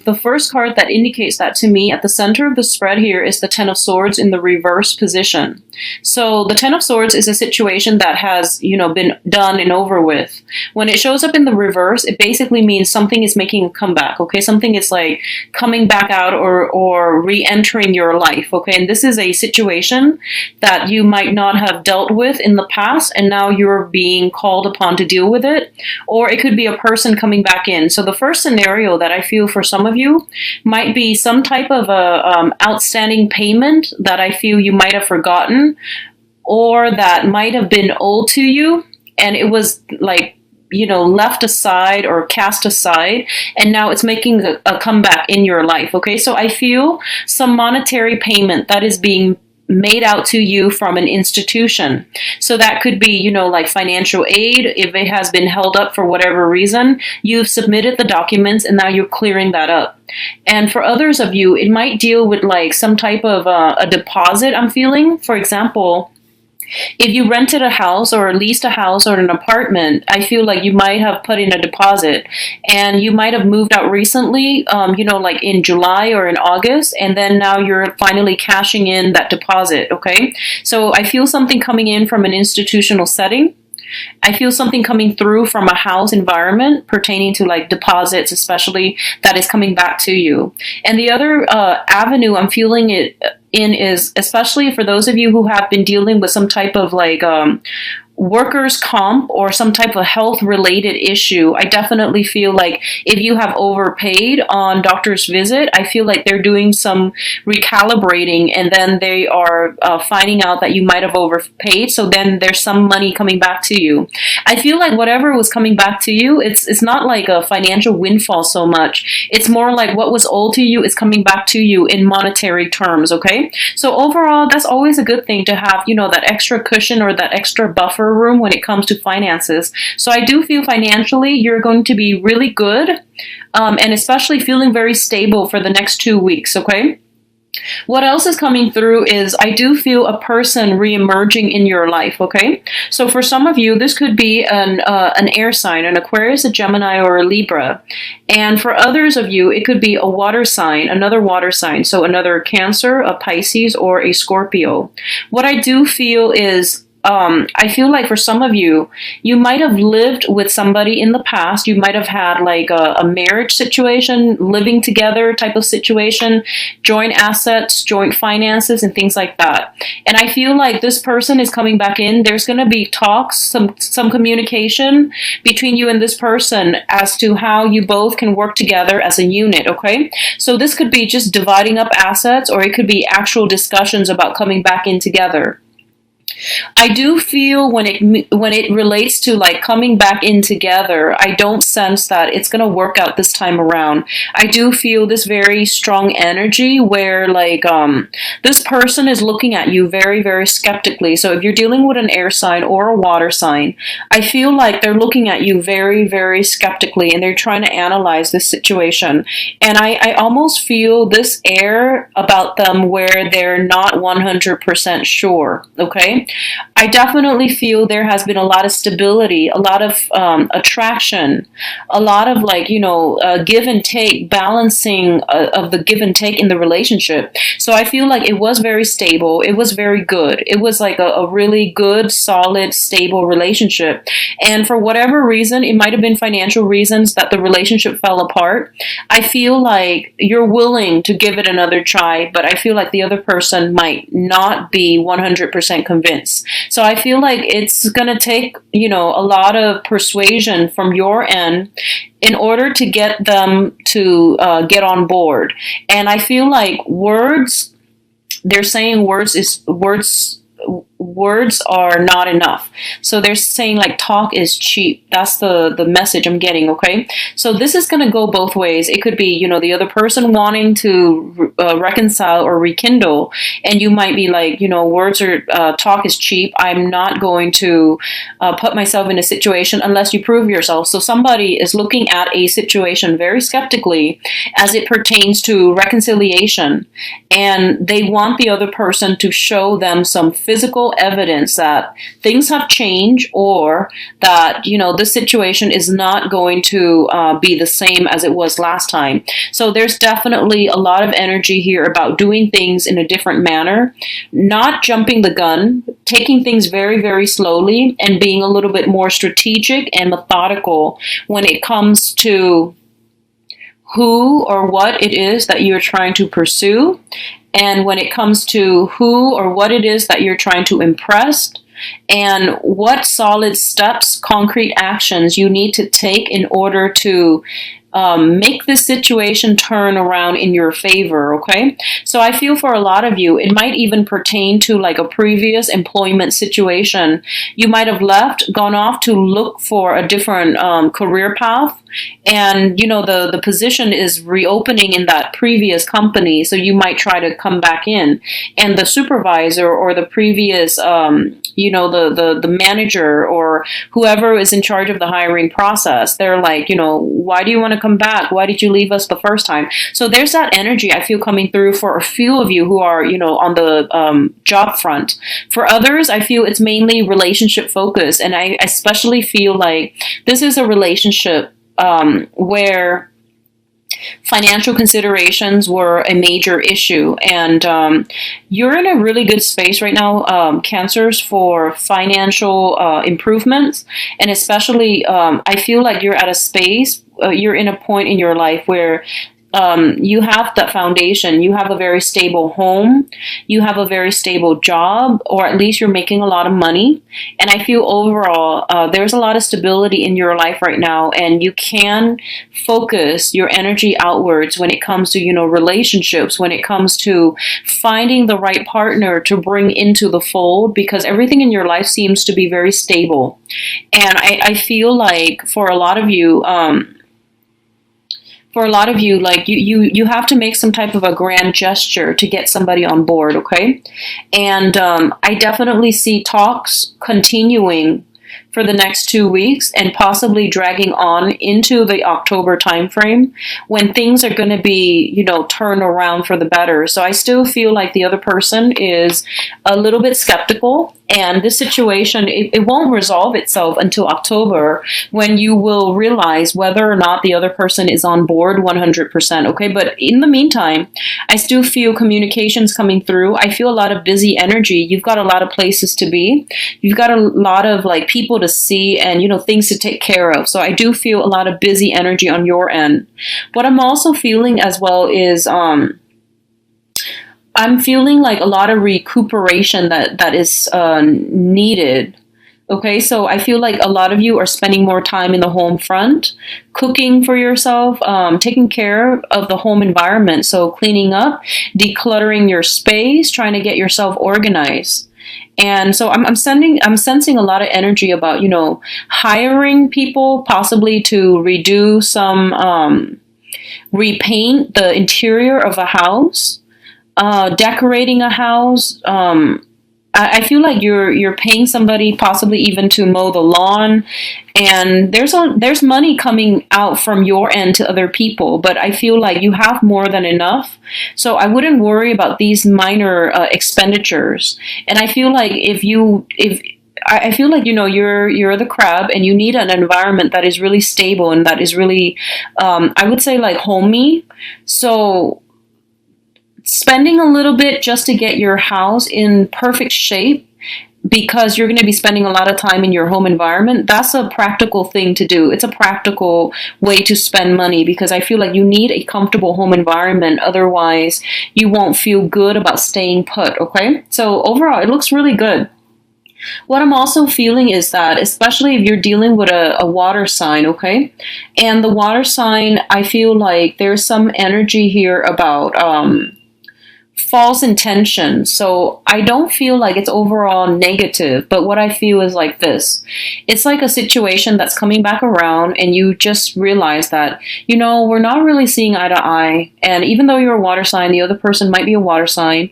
The first card that indicates that to me at the center of the spread here is the Ten of Swords in the reverse position. So the Ten of Swords is a situation that has, been done and over with. When it shows up in the reverse, it basically means something is making a comeback, okay? Something is like coming back out or re-entering your life, okay? And this is a situation that you might not have dealt with in the past, and now you're being called upon to deal with it. Or it could be a person coming back in. So the first scenario that I feel for some of you might be some type of a outstanding payment that I feel you might have forgotten, or that might have been owed to you, and it was like, left aside or cast aside, and now it's making a comeback in your life. Okay, so I feel some monetary payment that is being made out to you from an institution. So that could be, like financial aid. If it has been held up for whatever reason, you've submitted the documents and now you're clearing that up. And for others of you, it might deal with like some type of a deposit, I'm feeling. For example, if you rented a house or leased a house or an apartment, I feel like you might have put in a deposit, and you might have moved out recently, like in July or in August, and then now you're finally cashing in that deposit, okay? So I feel something coming in from an institutional setting. I feel something coming through from a house environment pertaining to like deposits, especially, that is coming back to you. And the other avenue I'm feeling it in is, especially for those of you who have been dealing with some type of like workers' comp or some type of health related issue. I definitely feel like if you have overpaid on doctor's visit, I feel like they're doing some recalibrating, and then they are finding out that you might have overpaid. So then there's some money coming back to you. I feel like whatever was coming back to you, it's not like a financial windfall so much. It's more like what was owed to you is coming back to you in monetary terms. Okay. So overall, that's always a good thing to have, that extra cushion or that extra buffer room when it comes to finances. So I do feel financially you're going to be really good, and especially feeling very stable for the next 2 weeks, okay? What else is coming through is I do feel a person re-emerging in your life, okay? So for some of you, this could be an air sign, an Aquarius, a Gemini, or a Libra. And for others of you, it could be a water sign, another water sign. So another Cancer, a Pisces, or a Scorpio. What I do feel is I feel like for some of you, you might have lived with somebody in the past. You might have had like a marriage situation, living together type of situation, joint assets, joint finances, and things like that. And I feel like this person is coming back in. There's going to be talks, some communication between you and this person as to how you both can work together as a unit, okay? So this could be just dividing up assets, or it could be actual discussions about coming back in together. I do feel when it relates to like coming back in together, I don't sense that it's going to work out this time around. I do feel this very strong energy where like this person is looking at you very, very skeptically. So if you're dealing with an air sign or a water sign, I feel like they're looking at you very, very skeptically, and they're trying to analyze this situation. And I almost feel this air about them where they're not 100% sure, okay? I definitely feel there has been a lot of stability, a lot of attraction, a lot of like, give and take, balancing of the give and take in the relationship. So I feel like it was very stable. It was very good. It was like a really good, solid, stable relationship. And for whatever reason, it might have been financial reasons that the relationship fell apart. I feel like you're willing to give it another try, but I feel like the other person might not be 100% convinced. So I feel like it's going to take, a lot of persuasion from your end in order to get them to get on board. And I feel like they're saying words are not enough. So they're saying like talk is cheap. That's the message I'm getting, okay? So this is going to go both ways. It could be, the other person wanting to reconcile or rekindle, and you might be like, words or talk is cheap. I'm not going to put myself in a situation unless you prove yourself. So somebody is looking at a situation very skeptically as it pertains to reconciliation, and they want the other person to show them some physical no evidence that things have changed, or that, this situation is not going to be the same as it was last time. So there's definitely a lot of energy here about doing things in a different manner, not jumping the gun, taking things very, very slowly, and being a little bit more strategic and methodical when it comes to who or what it is that you're trying to pursue, and when it comes to who or what it is that you're trying to impress, and what solid steps, concrete actions you need to take in order to make this situation turn around in your favor, okay? So I feel for a lot of you, it might even pertain to like a previous employment situation. You might have left, gone off to look for a different career path, and the position is reopening in that previous company, so you might try to come back in, and the supervisor or the previous the manager or whoever is in charge of the hiring process, they're like, why do you want to come back? Why did you leave us the first time? So there's that energy I feel coming through for a few of you who are on the job front. For others, I feel it's mainly relationship focused, and I especially feel like this is a relationship where financial considerations were a major issue, and you're in a really good space right now, Cancers, for financial improvements, and especially I feel like you're at a space, you're in a point in your life where you have that foundation. You have a very stable home. You have a very stable job, or at least you're making a lot of money. And I feel overall, there's a lot of stability in your life right now, and you can focus your energy outwards when it comes to, relationships, when it comes to finding the right partner to bring into the fold, because everything in your life seems to be very stable. And I feel like for a lot of you, like you have to make some type of a grand gesture to get somebody on board, okay? And I definitely see talks continuing for the next 2 weeks and possibly dragging on into the October timeframe, when things are going to be, turned around for the better. So I still feel like the other person is a little bit skeptical, and this situation, it won't resolve itself until October, when you will realize whether or not the other person is on board 100%, okay? But in the meantime, I still feel communications coming through. I feel a lot of busy energy. You've got a lot of places to be. You've got a lot of like people to see, and things to take care of. So I do feel a lot of busy energy on your end. What I'm also feeling as well is I'm feeling like a lot of recuperation that is needed. Okay, so I feel like a lot of you are spending more time in the home front, cooking for yourself, taking care of the home environment. So cleaning up, decluttering your space, trying to get yourself organized. And so I'm sensing a lot of energy about, hiring people possibly to redo some, repaint the interior of a house, decorating a house. I feel like you're paying somebody possibly even to mow the lawn, and there's money coming out from your end to other people, but I feel like you have more than enough. So I wouldn't worry about these minor expenditures. And I feel like I feel like you're the crab, and you need an environment that is really stable and that is really I would say like homey. So spending a little bit just to get your house in perfect shape, because you're going to be spending a lot of time in your home environment, that's a practical thing to do. It's a practical way to spend money, because I feel like you need a comfortable home environment. Otherwise, you won't feel good about staying put, okay? So overall, it looks really good. What I'm also feeling is that, especially if you're dealing with a water sign, okay? And the water sign, I feel like there's some energy here about false intention. So I don't feel like it's overall negative, but what I feel is like this. It's like a situation that's coming back around, and you just realize that, we're not really seeing eye to eye. And even though you're a water sign, the other person might be a water sign.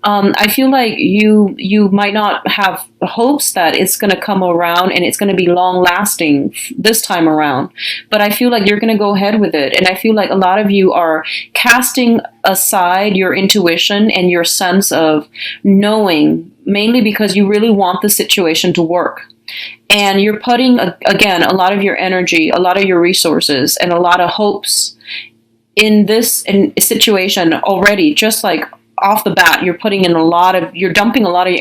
I feel like you might not have hopes that it's going to come around and it's going to be long lasting this time around. But I feel like you're going to go ahead with it. And I feel like a lot of you are casting aside your intuition and your sense of knowing mainly because you really want the situation to work. And you're putting, again, a lot of your energy, a lot of your resources, and a lot of hopes in this situation already. Just like off the bat, you're dumping a lot of your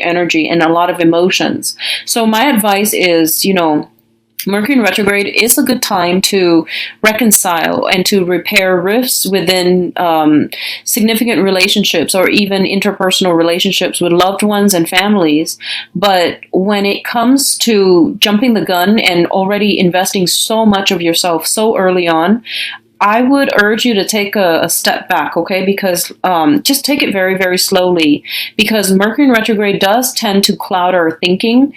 energy and a lot of emotions. So my advice is, Mercury in retrograde is a good time to reconcile and to repair rifts within significant relationships or even interpersonal relationships with loved ones and families. But when it comes to jumping the gun and already investing so much of yourself so early on, I would urge you to take a step back, okay? Because just take it very, very slowly, because Mercury in retrograde does tend to cloud our thinking.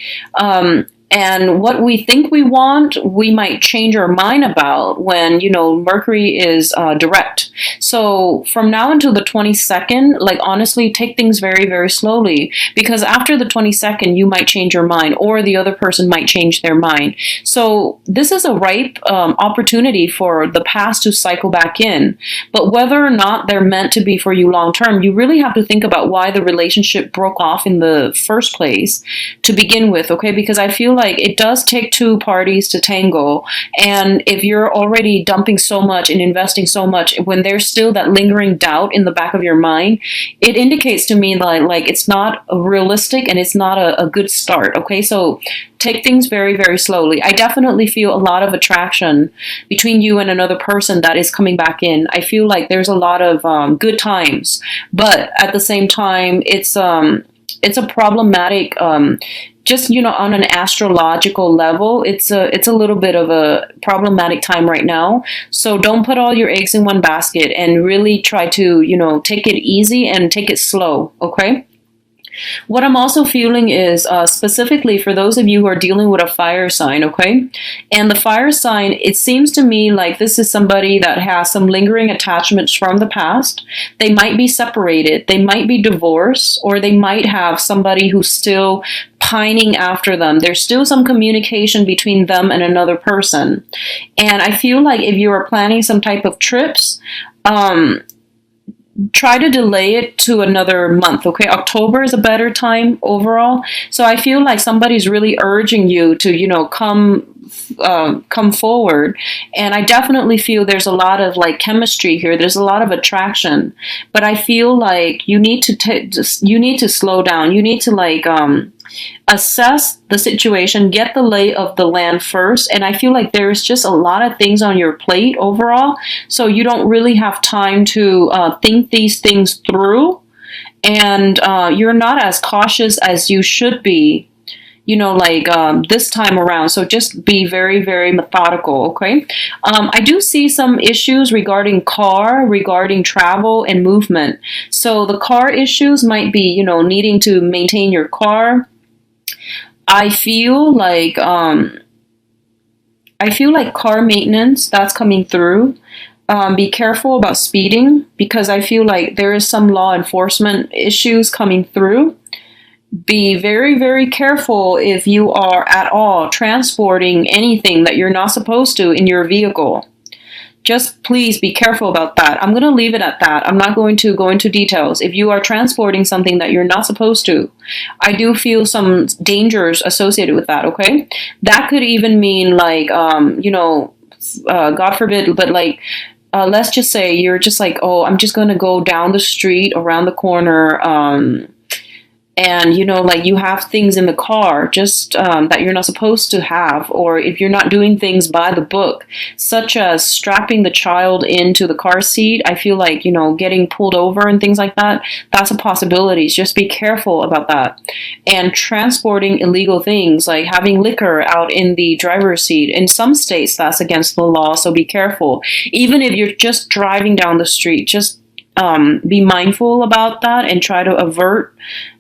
And what we think we want, we might change our mind about when, Mercury is direct. So from now until the 22nd, honestly, take things very, very slowly, because after the 22nd, you might change your mind, or the other person might change their mind. So this is a ripe opportunity for the past to cycle back in. But whether or not they're meant to be for you long term, you really have to think about why the relationship broke off in the first place to begin with, okay? Because I feel like it does take two parties to tango. And if you're already dumping so much and investing so much, when there's still that lingering doubt in the back of your mind, it indicates to me like it's not realistic and it's not a good start. Okay, so take things very, very slowly. I definitely feel a lot of attraction between you and another person that is coming back in. I feel like there's a lot of good times, but at the same time, it's a problematic, just, on an astrological level, it's a little bit of a problematic time right now. So don't put all your eggs in one basket and really try to, take it easy and take it slow. Okay. What I'm also feeling is specifically for those of you who are dealing with a fire sign, okay? And the fire sign, it seems to me like this is somebody that has some lingering attachments from the past. They might be separated, they might be divorced, or they might have somebody who's still pining after them. There's still some communication between them and another person. And I feel like if you are planning some type of trips, try to delay it to another month, okay? October is a better time overall. So I feel like somebody's really urging you to, come forward. And I definitely feel there's a lot of chemistry here. There's a lot of attraction, but I feel like you need to slow down. You need to assess the situation, get the lay of the land first. And I feel like there's just a lot of things on your plate overall. So you don't really have time to think these things through. And you're not as cautious as you should be, this time around. So just be very, very methodical, okay? I do see some issues regarding travel and movement. So the car issues might be, needing to maintain your car. I feel like car maintenance, that's coming through. Be careful about speeding, because I feel like there is some law enforcement issues coming through. Be very, very careful if you are at all transporting anything that you're not supposed to in your vehicle. Just please be careful about that. I'm going to leave it at that. I'm not going to go into details. If you are transporting something that you're not supposed to, I do feel some dangers associated with that, okay? That could even mean God forbid, but let's just say you're just I'm just going to go down the street, around the corner, and you have things in the car just that you're not supposed to have, or if you're not doing things by the book, such as strapping the child into the car seat, I feel like getting pulled over and things like that, that's a possibility. Just be careful about that. And transporting illegal things, like having liquor out in the driver's seat, in some states that's against the law, so be careful. Even if you're just driving down the street, just be mindful about that and try to avert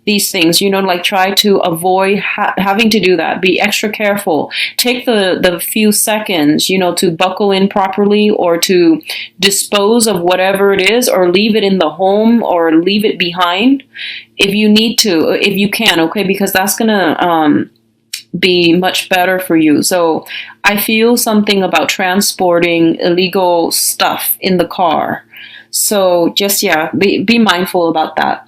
these things, try to avoid having to do that. Be extra careful. Take the few seconds, to buckle in properly, or to dispose of whatever it is, or leave it in the home, or leave it behind if you need to, if you can, okay? Because that's gonna be much better for you. So I feel something about transporting illegal stuff in the car. So just, yeah, be mindful about that.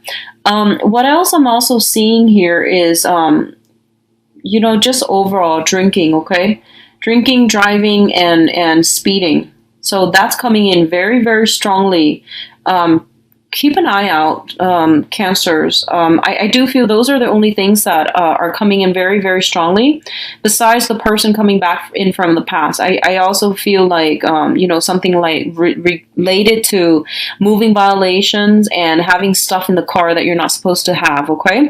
What else I'm also seeing here is, just overall drinking, okay? Drinking, driving, and speeding. So that's coming in very, very strongly. Keep an eye out, cancers. I do feel those are the only things that are coming in very, very strongly, besides the person coming back in from the past. I also feel like, something like related to moving violations and having stuff in the car that you're not supposed to have, okay?